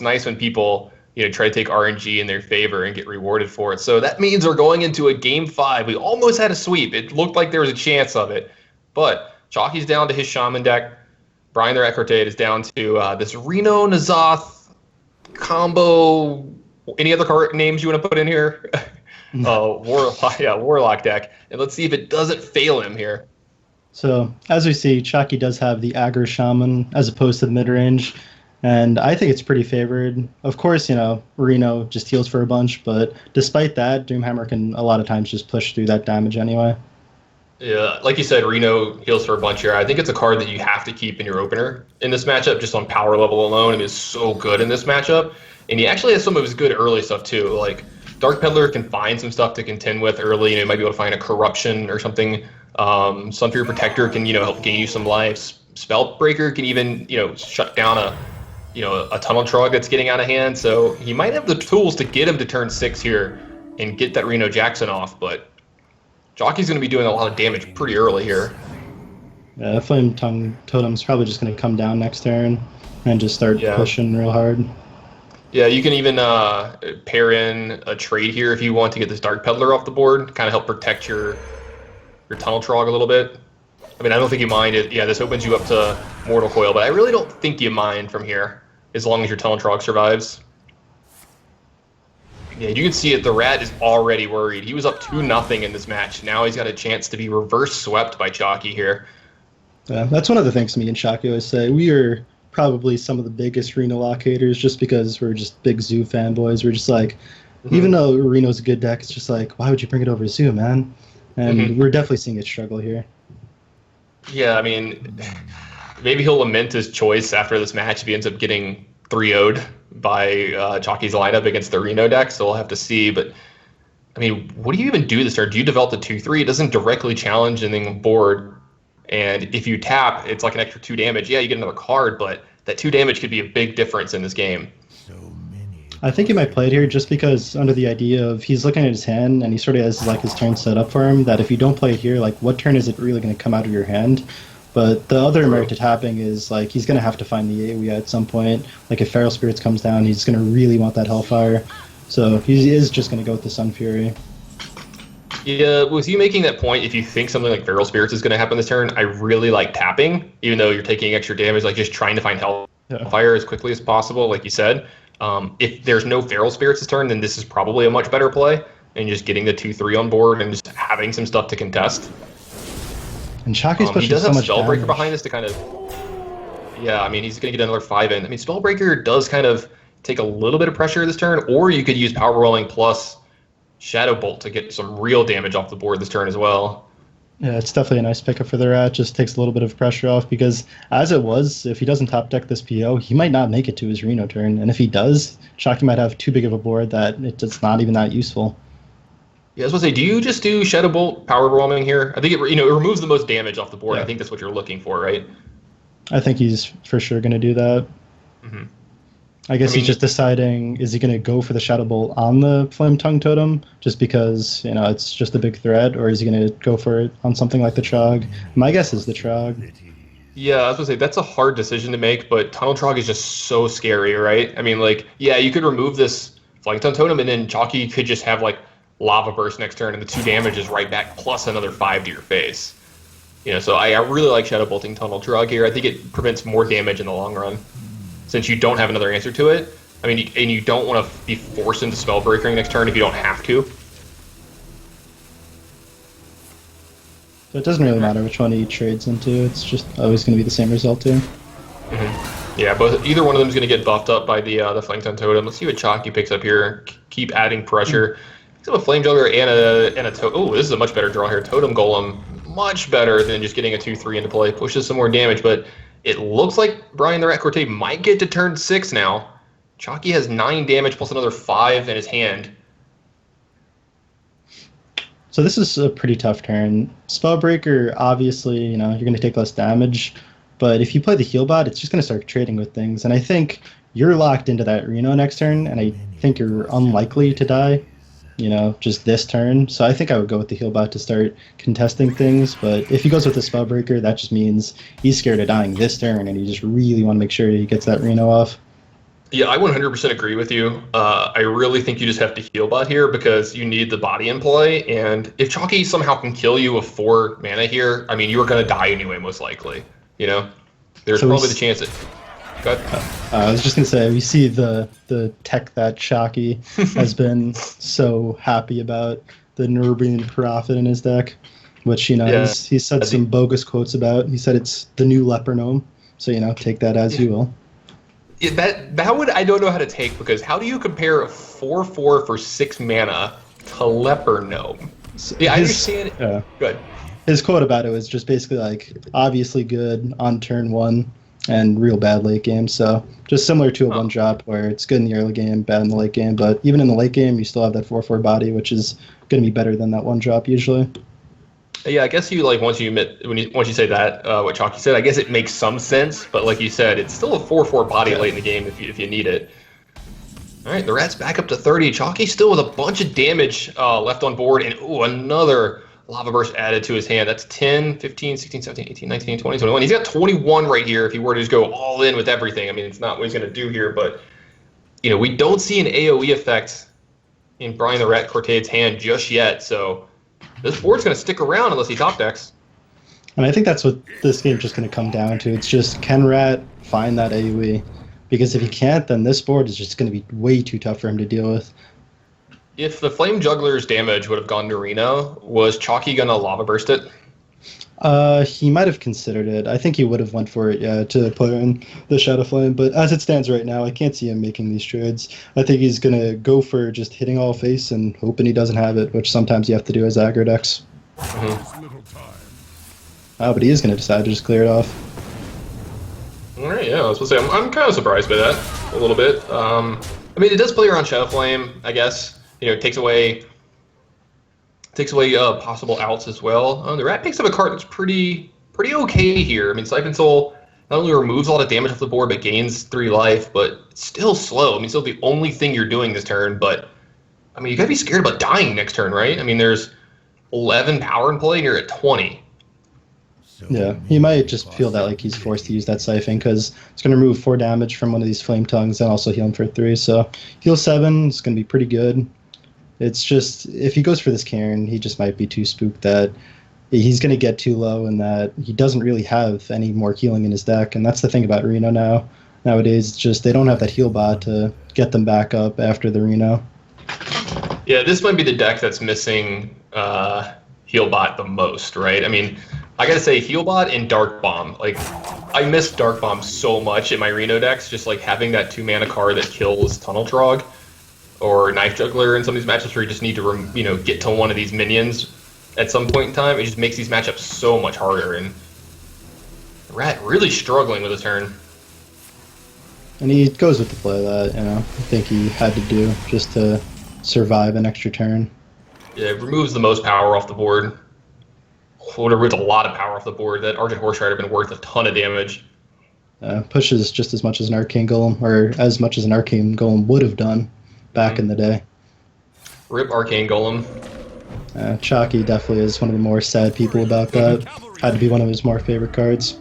nice when people, try to take RNG in their favor and get rewarded for it. So that means we're going into a game 5. We almost had a sweep. It looked like there was a chance of it. But Chakki's down to his Shaman deck. Brian the Rat is down to this Reno Nazoth combo. Any other card names you want to put in here? Warlock deck. And let's see if it doesn't fail him here. So, as we see, Chakki does have the aggro Shaman as opposed to the mid-range, and I think it's pretty favored. Of course, Reno just heals for a bunch, but despite that, Doomhammer can a lot of times just push through that damage anyway. Yeah, like you said, Reno heals for a bunch here. I think it's a card that you have to keep in your opener in this matchup, just on power level alone. It is so good in this matchup, and he actually has some of his good early stuff too. Like Dark Peddler can find some stuff to contend with early. You might be able to find a Corruption or something. Sunfury Protector can, help gain you some life. Spellbreaker can even, shut down a Tunnel Trog that's getting out of hand. So he might have the tools to get him to turn 6 here and get that Reno Jackson off. But Jockey's going to be doing a lot of damage pretty early here. Yeah, that Flame Tongue Totem's probably just going to come down next turn and just start pushing real hard. Yeah, you can even pair in a trade here if you want to get this Dark Peddler off the board, kind of help protect your Tunnel Trog a little bit. I mean, I don't think you mind it. Yeah, this opens you up to Mortal Coil, but I really don't think you mind from here, as long as your Tunnel Trog survives. Yeah, you can see it. The Rat is already worried. He was up 2-0 in this match. Now he's got a chance to be reverse swept by Chakki here. Yeah, that's one of the things me and Chakki always say. We are probably some of the biggest Reno lock haters just because we're just big Zoo fanboys. We're just like, even though Reno's a good deck, it's just like, why would you bring it over Zoo, man? And we're definitely seeing it struggle here. Yeah, I mean, maybe he'll lament his choice after this match if he ends up getting 3-0'd by Chakki's lineup against the Reno deck, so we'll have to see. But, I mean, what do you even do this turn? Do you develop the 2-3? It doesn't directly challenge anything on board. And if you tap, it's like an extra 2 damage. Yeah, you get another card, but that 2 damage could be a big difference in this game. I think he might play it here just because under the idea of he's looking at his hand and he sort of has like his turn set up for him, that if you don't play it here, like what turn is it really going to come out of your hand? But the other merit to tapping is like he's going to have to find the AoE at some point. Like if Feral Spirits comes down, he's going to really want that Hellfire. So he is just going to go with the Sun Fury. Yeah, with you making that point, if you think something like Feral Spirits is going to happen this turn, I really like tapping, even though you're taking extra damage, like just trying to find Hellfire as quickly as possible, like you said. If there's no Feral Spirits this turn, then this is probably a much better play, and just getting the 2-3 on board and just having some stuff to contest. And Chakki's pushing he does so have much Spellbreaker damage behind this to kind of... Yeah, I mean, he's going to get another 5 in. I mean, Spellbreaker does kind of take a little bit of pressure this turn, or you could use Power Rolling plus Shadow Bolt to get some real damage off the board this turn as well. Yeah, it's definitely a nice pickup for the Rat. Just takes a little bit of pressure off because, as it was, if he doesn't top deck this PO, he might not make it to his Reno turn. And if he does, Chakki might have too big of a board that it's not even that useful. Yeah, I was going to say, do you just do Shadow Bolt Power Roaming here? I think it removes the most damage off the board. Yeah. I think that's what you're looking for, right? I think he's for sure going to do that. I guess he's just deciding, is he going to go for the Shadow Bolt on the Flame Tongue Totem just because, it's just a big threat, or is he going to go for it on something like the Trog? My guess is the Trog. Yeah, I was going to say, that's a hard decision to make, but Tunnel Trog is just so scary, right? I mean, like, yeah, you could remove this Flame Tongue Totem, and then Chakki could just have, like, Lava Burst next turn, and the 2 damage is right back, plus another 5 to your face. So I really like Shadow Bolting Tunnel Trog here. I think it prevents more damage in the long run, since you don't have another answer to it. I mean, and you don't want to be forced into Spellbreaking next turn if you don't have to. So it doesn't really matter which one he trades into. It's just always going to be the same result too. Yeah, but either one of them is going to get buffed up by the Flame Tongue Totem. Let's see what Chakki picks up here. Keep adding pressure. Picks up a Flame Juggler and a Totem. Oh, this is a much better draw here. Totem Golem, much better than just getting a 2-3 into play. Pushes some more damage, but it looks like Brian the Rat might get to turn 6 now. Chakki has 9 damage plus another 5 in his hand. So this is a pretty tough turn. Spellbreaker, obviously, you're going to take less damage. But if you play the heal bot, it's just going to start trading with things. And I think you're locked into that Reno next turn, and I think you're unlikely to die, just this turn. So I think I would go with the heal bot to start contesting things. But if he goes with the Spellbreaker, that just means he's scared of dying this turn, and he just really want to make sure he gets that Reno off. Yeah, I 100% agree with you. I really think you just have to heal bot here because you need the body in play. And if Chakki somehow can kill you with 4 mana here, I mean, you are going to die anyway, most likely. You know, there's So probably the chance that. Go ahead. I was just gonna say, we see the tech that Chakki has been so happy about, the Nerubian Prophet in his deck, which Yeah. he's said some bogus quotes about. He said it's the new leper gnome, so take that as you will. Yeah, that would I don't know how to take because how do you compare a 4/4 for 6 mana to leper gnome? So Yeah, I understand. Good. His quote about it was just basically like, obviously good on turn 1 and real bad late game. So just similar to a one drop where it's good in the early game, bad in the late game. But even in the late game, you still have that 4/4 body, which is going to be better than that one drop usually. Yeah, I guess you once you say that what Chakki said, I guess it makes some sense. But like you said, it's still a 4/4 body late in the game if you need it. All right, the Rat's back up to 30. Chakki still with a bunch of damage left on board, and another Lava Burst added to his hand. That's 10, 15, 16, 17, 18, 19, 20, 21. He's got 21 right here if he were to just go all in with everything. I mean, it's not what he's going to do here, but we don't see an AoE effect in Brian the Rat Cortade's hand just yet, so this board's going to stick around unless he top decks. And I think that's what this game's just going to come down to. It's just, can Rat find that AoE? Because if he can't, then this board is just going to be way too tough for him to deal with. If the Flame Juggler's damage would have gone to Reno, was Chakki going to Lava Burst it? He might have considered it. I think he would have went for it, yeah, to put in the Shadow Flame. But as it stands right now, I can't see him making these trades. I think he's going to go for just hitting all face and hoping he doesn't have it, which sometimes you have to do as aggro decks. Mm-hmm. But he is going to decide to just clear it off. All right, yeah, I was supposed to say, I'm kind of surprised by that a little bit. I mean, it does play around Shadow Flame, I guess. It takes away possible outs as well. The Rat picks up a card that's pretty okay here. I mean, Siphon Soul not only removes a lot of damage off the board, but gains 3 life, but it's still slow. I mean, it's still the only thing you're doing this turn, but, I mean, you gotta be scared about dying next turn, right? I mean, there's 11 power in play, and you're at 20. Yeah, he might just feel that like he's forced to use that Siphon because it's going to remove 4 damage from one of these Flame Tongues and also heal him for 3. So heal 7 is going to be pretty good. It's just, if he goes for this Cairn, he just might be too spooked that he's going to get too low and that he doesn't really have any more healing in his deck. And that's the thing about Reno nowadays. It's just they don't have that heal bot to get them back up after the Reno. Yeah, this might be the deck that's missing heal bot the most, right? I mean, I gotta say, heal bot and Dark Bomb. Like, I miss Dark Bomb so much in my Reno decks. Just like having that 2 mana card that kills Tunnel Trog or Knife Juggler in some of these matchups where you just need to get to one of these minions at some point in time. It just makes these matchups so much harder. And Rat really struggling with his turn. And he goes with the play that I think he had to do just to survive an extra turn. Yeah, it removes the most power off the board. Would have removed a lot of power off the board. That Argent Horse Rider would have been worth a ton of damage. Pushes just as much as an Arcane Golem, or as much as an Arcane Golem would have done back in the day. Rip Arcane Golem. Chakki definitely is one of the more sad people about that. Had to be one of his more favorite cards.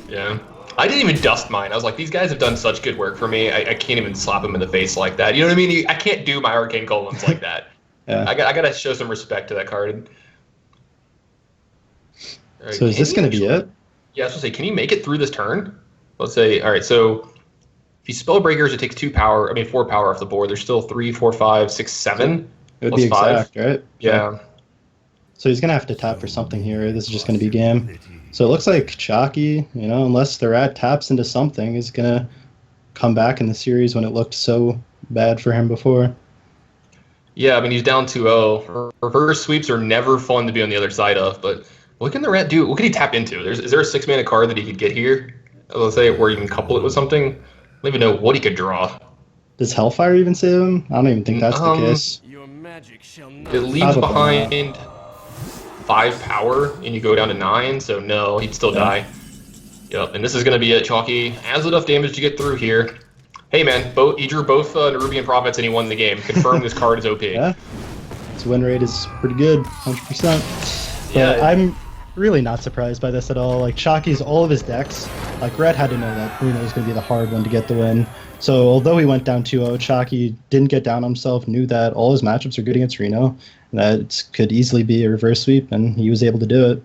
Yeah. I didn't even dust mine. I was like, these guys have done such good work for me. I can't even slap them in the face like that. You know what I mean? I can't do my Arcane Golems like that. Yeah. I got to show some respect to that card. Right, so is this going to be it? Yeah, I was going to say, can he make it through this turn? Let's say, all right, so if he Spellbreakers, it takes 4 power off the board. There's still 3, 4, 5, 6, 7. It would be exact, 5. right? Yeah. So he's going to have to tap for something here. This is just going to be game. So it looks like Chakki, unless the Rat taps into something, is going to come back in the series when it looked so bad for him before. Yeah, I mean, he's down 2-0. Reverse sweeps are never fun to be on the other side of, but what can the Rat do? What can he tap into? Is there a 6 mana card that he could get here? Let's say where you can couple it with something. I don't even know what he could draw. Does Hellfire even save him? I don't even think that's the case. It leaves behind 5 power, and you go down to 9, so no, he'd still die. Yep, and this is going to be it. Chakki has enough damage to get through here. Hey man, he drew both Nerubian Prophets and he won the game. Confirm this card is OP. Yeah, its win rate is pretty good, 100%. Yeah, I'm really not surprised by this at all. Like, Chakki's all of his decks Like, Red had to know that Reno was going to be the hard one to get the win. So, although he went down 2-0, Chakki didn't get down on himself, knew that all his matchups are good against Reno, and that it could easily be a reverse sweep, and he was able to do it.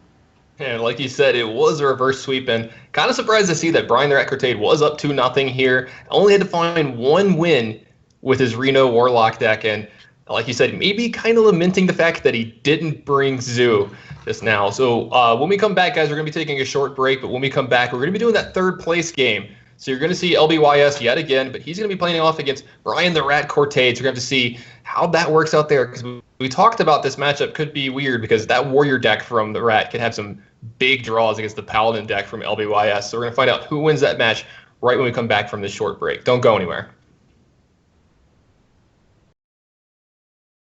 And like you said, it was a reverse sweep, and kind of surprised to see that Brian the Rat Cortade was up 2-0 here. Only had to find one win with his Reno Warlock deck, and like you said, maybe kind of lamenting the fact that he didn't bring Zoo just now. So when we come back, guys, we're going to be taking a short break, but when we come back, we're going to be doing that third place game. So you're going to see LBYS yet again, but he's going to be playing off against Brian the Rat Cortade. So we're going to have to see how that works out there, because we talked about this matchup could be weird because that Warrior deck from the Rat can have some big draws against the Paladin deck from LBYS. So we're going to find out who wins that match right when we come back from this short break. Don't go anywhere.